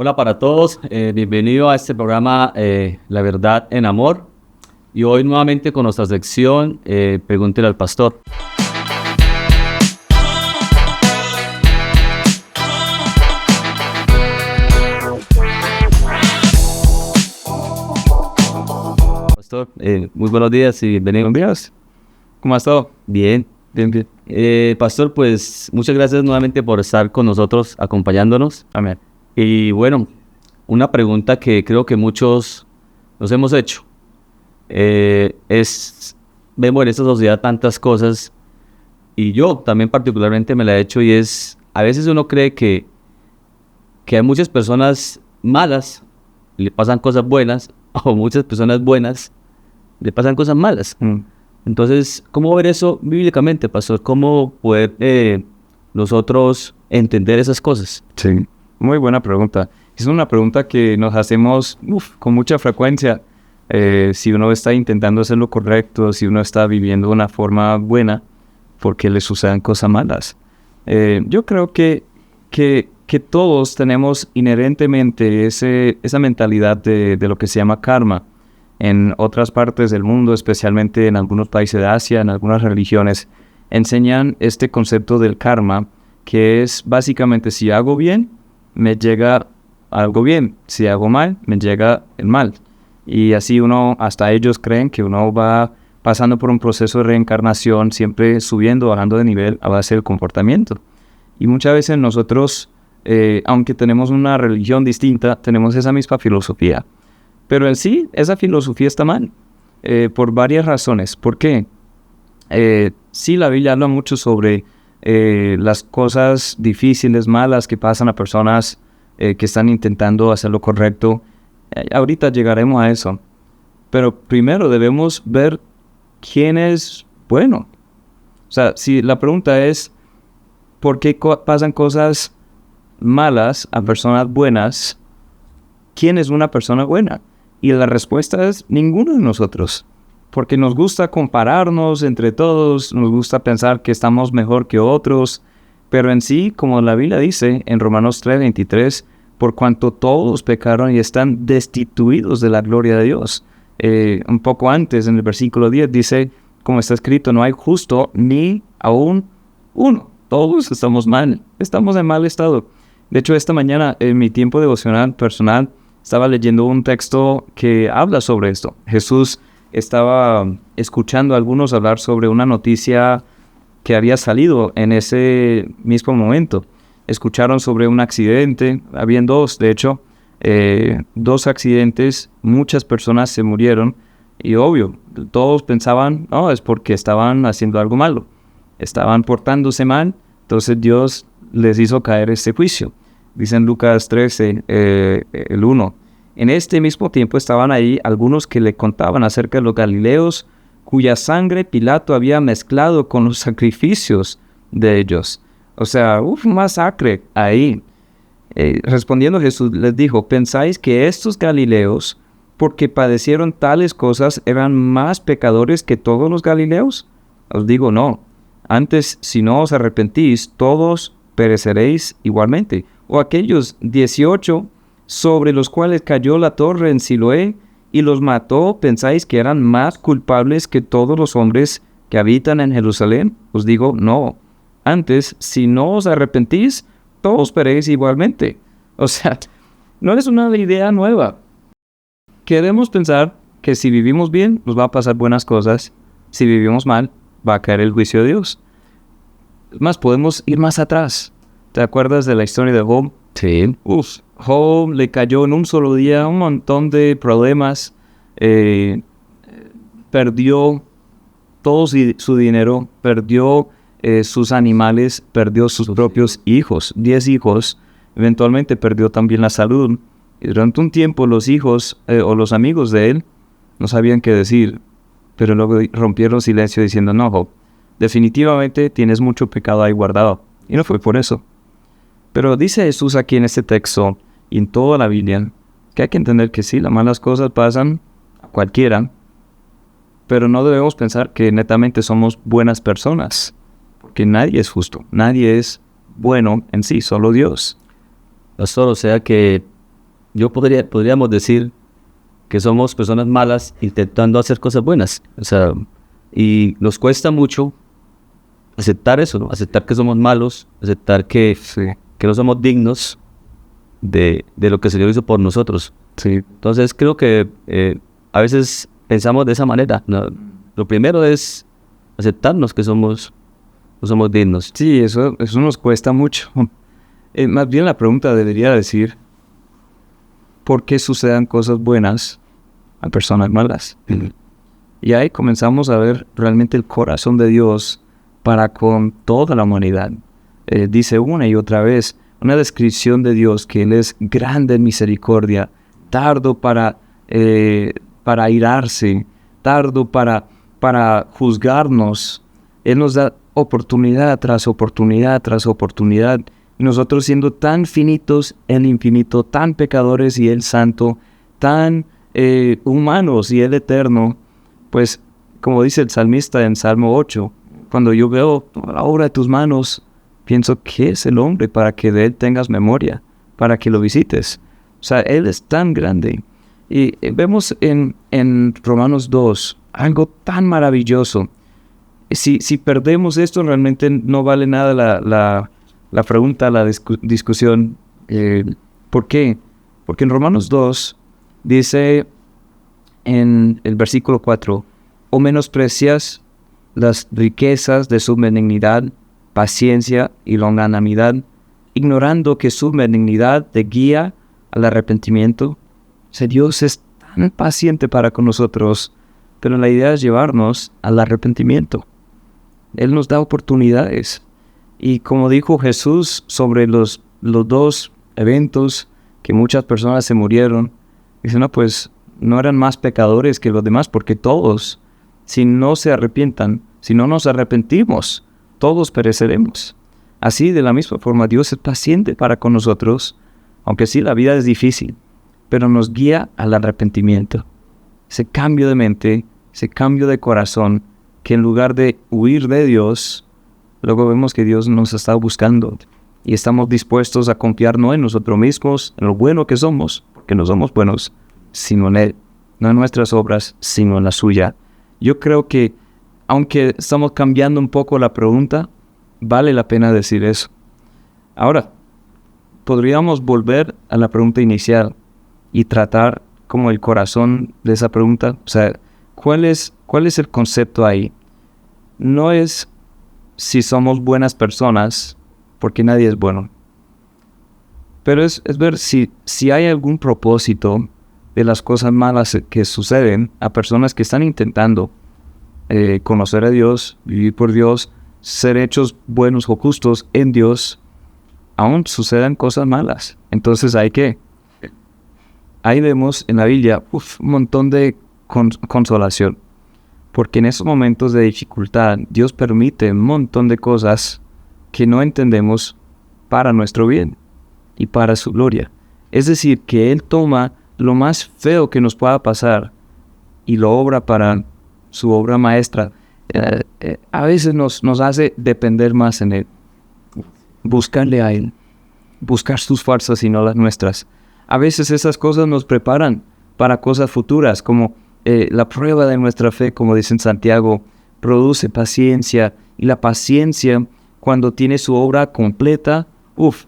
Hola para todos, bienvenido a este programa La Verdad en Amor. Y hoy nuevamente con nuestra sección Pregúntele al Pastor. Pastor, muy buenos días y bienvenido. Buenos días. ¿Cómo has estado? Bien. Bien. Pastor, pues muchas gracias nuevamente por estar con nosotros, acompañándonos. Amén. Y bueno, una pregunta que creo que muchos nos hemos hecho vemos en esta sociedad tantas cosas, y yo también particularmente me la he hecho, y es, a veces uno cree que a muchas personas malas le pasan cosas buenas, o muchas personas buenas le pasan cosas malas. Entonces, ¿cómo ver eso bíblicamente, pastor? ¿Cómo poder nosotros entender esas cosas? Sí, muy buena pregunta. Es una pregunta que nos hacemos con mucha frecuencia. Si uno está intentando hacer lo correcto, si uno está viviendo de una forma buena, ¿por qué le suceden cosas malas? Yo creo que todos tenemos inherentemente esa mentalidad de lo que se llama karma. En otras partes del mundo, especialmente en algunos países de Asia, en algunas religiones, enseñan este concepto del karma, que es básicamente si hago bien, me llega algo bien, si hago mal, me llega el mal. Y así hasta ellos creen que uno va pasando por un proceso de reencarnación, siempre subiendo, bajando de nivel a base del comportamiento. Y muchas veces nosotros, aunque tenemos una religión distinta, tenemos esa misma filosofía. Pero en sí, esa filosofía está mal, por varias razones. ¿Por qué? Sí, la Biblia habla mucho sobre las cosas difíciles, malas que pasan a personas que están intentando hacer lo correcto. Ahorita llegaremos a eso. Pero primero debemos ver quién es bueno. O sea, si la pregunta es, ¿por qué pasan cosas malas a personas buenas? ¿Quién es una persona buena? Y la respuesta es ninguno de nosotros. Porque nos gusta compararnos entre todos, nos gusta pensar que estamos mejor que otros, pero en sí, como la Biblia dice en Romanos 3:23, por cuanto todos pecaron y están destituidos de la gloria de Dios. Un poco antes, en el versículo 10, dice, como está escrito, no hay justo ni aún uno. Todos estamos mal, estamos en mal estado. De hecho, esta mañana, en mi tiempo devocional personal, estaba leyendo un texto que habla sobre esto. Jesús estaba escuchando a algunos hablar sobre una noticia que había salido en ese mismo momento. Escucharon sobre un accidente, habían dos, de hecho, dos accidentes, muchas personas se murieron, y obvio, todos pensaban, no, es porque estaban haciendo algo malo, estaban portándose mal, entonces Dios les hizo caer este juicio. Dice en Lucas 13, el 1, en este mismo tiempo estaban ahí algunos que le contaban acerca de los galileos, cuya sangre Pilato había mezclado con los sacrificios de ellos. O sea, masacre ahí. Respondiendo Jesús les dijo, ¿pensáis que estos galileos, porque padecieron tales cosas, eran más pecadores que todos los galileos? Os digo, no. Antes, si no os arrepentís, todos pereceréis igualmente. O aquellos 18 sobre los cuales cayó la torre en Siloé y los mató, ¿pensáis que eran más culpables que todos los hombres que habitan en Jerusalén? Os digo, no. Antes, si no os arrepentís, todos perecéis igualmente. O sea, no es una idea nueva. Queremos pensar que si vivimos bien, nos va a pasar buenas cosas. Si vivimos mal, va a caer el juicio de Dios. Es más, podemos ir más atrás. ¿Te acuerdas de la historia de Job? Sí. Job le cayó en un solo día un montón de problemas. Perdió todo su dinero, perdió sus animales, perdió sus propios hijos, 10 hijos. Eventualmente perdió también la salud. Y durante un tiempo los hijos o los amigos de él no sabían qué decir, pero luego rompieron silencio diciendo, no, Job, definitivamente tienes mucho pecado ahí guardado. Y no fue por eso. Pero dice Jesús aquí en este texto y en toda la Biblia que hay que entender que sí, las malas cosas pasan a cualquiera, pero no debemos pensar que netamente somos buenas personas, porque nadie es justo, nadie es bueno en sí, solo Dios. Pastor, o sea que podríamos decir que somos personas malas intentando hacer cosas buenas. O sea, y nos cuesta mucho aceptar eso, ¿no? Aceptar que somos malos, aceptar que no somos dignos de lo que el Señor hizo por nosotros. Sí. Entonces creo que a veces pensamos de esa manera, ¿no? Lo primero es aceptarnos que no somos dignos. Sí, eso nos cuesta mucho. Más bien la pregunta debería decir, ¿por qué suceden cosas buenas a personas malas? Y ahí comenzamos a ver realmente el corazón de Dios para con toda la humanidad. Dice una y otra vez, una descripción de Dios, que Él es grande en misericordia, tardo para airarse, tardo para juzgarnos. Él nos da oportunidad tras oportunidad tras oportunidad. Y nosotros siendo tan finitos, Él infinito, tan pecadores y Él santo, tan humanos y Él eterno, pues como dice el salmista en Salmo 8, cuando yo veo la obra de tus manos, pienso, ¿qué es el hombre para que de él tengas memoria, para que lo visites? O sea, Él es tan grande. Y vemos en Romanos 2 algo tan maravilloso. Si perdemos esto, realmente no vale nada la pregunta, la discusión. ¿Por qué? Porque en Romanos 2 dice en el versículo 4, ¿o menosprecias las riquezas de su benignidad, paciencia y longanimidad, ignorando que su benignidad te guía al arrepentimiento? O sea, Dios es tan paciente para con nosotros, pero la idea es llevarnos al arrepentimiento. Él nos da oportunidades. Y como dijo Jesús sobre los dos eventos que muchas personas se murieron, dice, no, pues no eran más pecadores que los demás, porque todos, si no se arrepientan, si no nos arrepentimos, todos pereceremos. Así, de la misma forma, Dios es paciente para con nosotros, aunque sí, la vida es difícil, pero nos guía al arrepentimiento. Ese cambio de mente, ese cambio de corazón, que en lugar de huir de Dios, luego vemos que Dios nos está buscando y estamos dispuestos a confiar no en nosotros mismos, en lo bueno que somos, porque no somos buenos, sino en Él, no en nuestras obras, sino en la suya. Yo creo que, aunque estamos cambiando un poco la pregunta, vale la pena decir eso. Ahora, podríamos volver a la pregunta inicial y tratar como el corazón de esa pregunta. O sea, ¿cuál es el concepto ahí? No es si somos buenas personas, porque nadie es bueno. Pero es ver si hay algún propósito de las cosas malas que suceden a personas que están intentando conocer a Dios, vivir por Dios, ser hechos buenos o justos en Dios, aún sucedan cosas malas. Entonces ahí vemos en la Biblia un montón de consolación. Porque en esos momentos de dificultad, Dios permite un montón de cosas que no entendemos para nuestro bien y para su gloria. Es decir, que Él toma lo más feo que nos pueda pasar y lo obra para su obra maestra. A veces nos hace depender más en Él. Buscarle a Él. Buscar sus fuerzas y no las nuestras. A veces esas cosas nos preparan para cosas futuras, como la prueba de nuestra fe, como dice en Santiago, produce paciencia. Y la paciencia, cuando tiene su obra completa,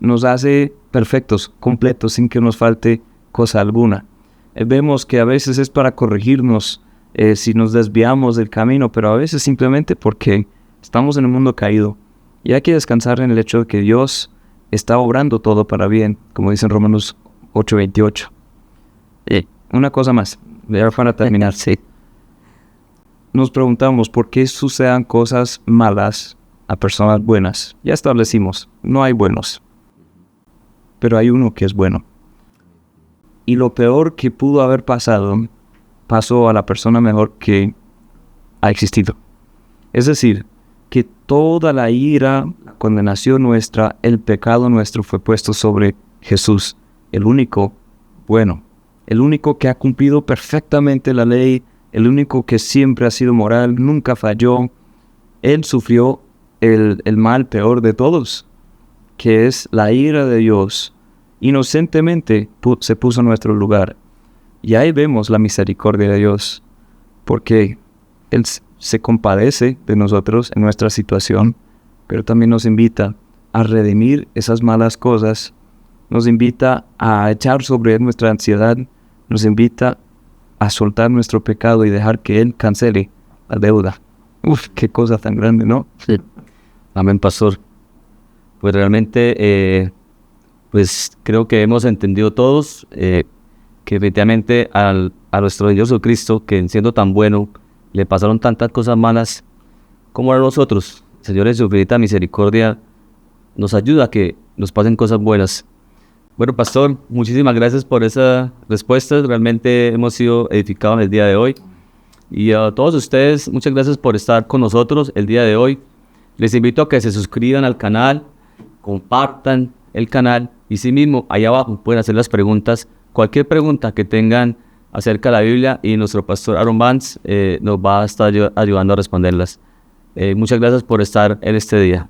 nos hace perfectos, completos, sin que nos falte cosa alguna. Vemos que a veces es para corregirnos si nos desviamos del camino, pero a veces simplemente porque estamos en un mundo caído. Y hay que descansar en el hecho de que Dios está obrando todo para bien, como dice en Romanos 8:28. Una cosa más, ya para terminar. Sí. Nos preguntamos por qué sucedan cosas malas a personas buenas. Ya establecimos, no hay buenos, pero hay uno que es bueno. Y lo peor que pudo haber pasado, pasó a la persona mejor que ha existido. Es decir, que toda la ira, la condenación nuestra, el pecado nuestro fue puesto sobre Jesús, el único bueno, el único que ha cumplido perfectamente la ley, el único que siempre ha sido moral, nunca falló. Él sufrió el mal peor de todos, que es la ira de Dios, inocentemente se puso en nuestro lugar. Y ahí vemos la misericordia de Dios, porque Él se compadece de nosotros en nuestra situación, pero también nos invita a redimir esas malas cosas, nos invita a echar sobre Él nuestra ansiedad, nos invita a soltar nuestro pecado y dejar que Él cancele la deuda. Uf, qué cosa tan grande, ¿no? Sí. Amén, pastor. Pues realmente, pues creo que hemos entendido todos que efectivamente a nuestro Dios Jesucristo, que siendo tan bueno, le pasaron tantas cosas malas como a nosotros. El Señor en su infinita misericordia nos ayuda a que nos pasen cosas buenas. Bueno, pastor, muchísimas gracias por esas respuestas. Realmente hemos sido edificados en el día de hoy. Y a todos ustedes, muchas gracias por estar con nosotros el día de hoy. Les invito a que se suscriban al canal, compartan el canal y sí mismo, ahí abajo pueden hacer las preguntas, cualquier pregunta que tengan acerca de la Biblia, y nuestro pastor Aaron Vance nos va a estar ayudando a responderlas. Muchas gracias por estar en este día.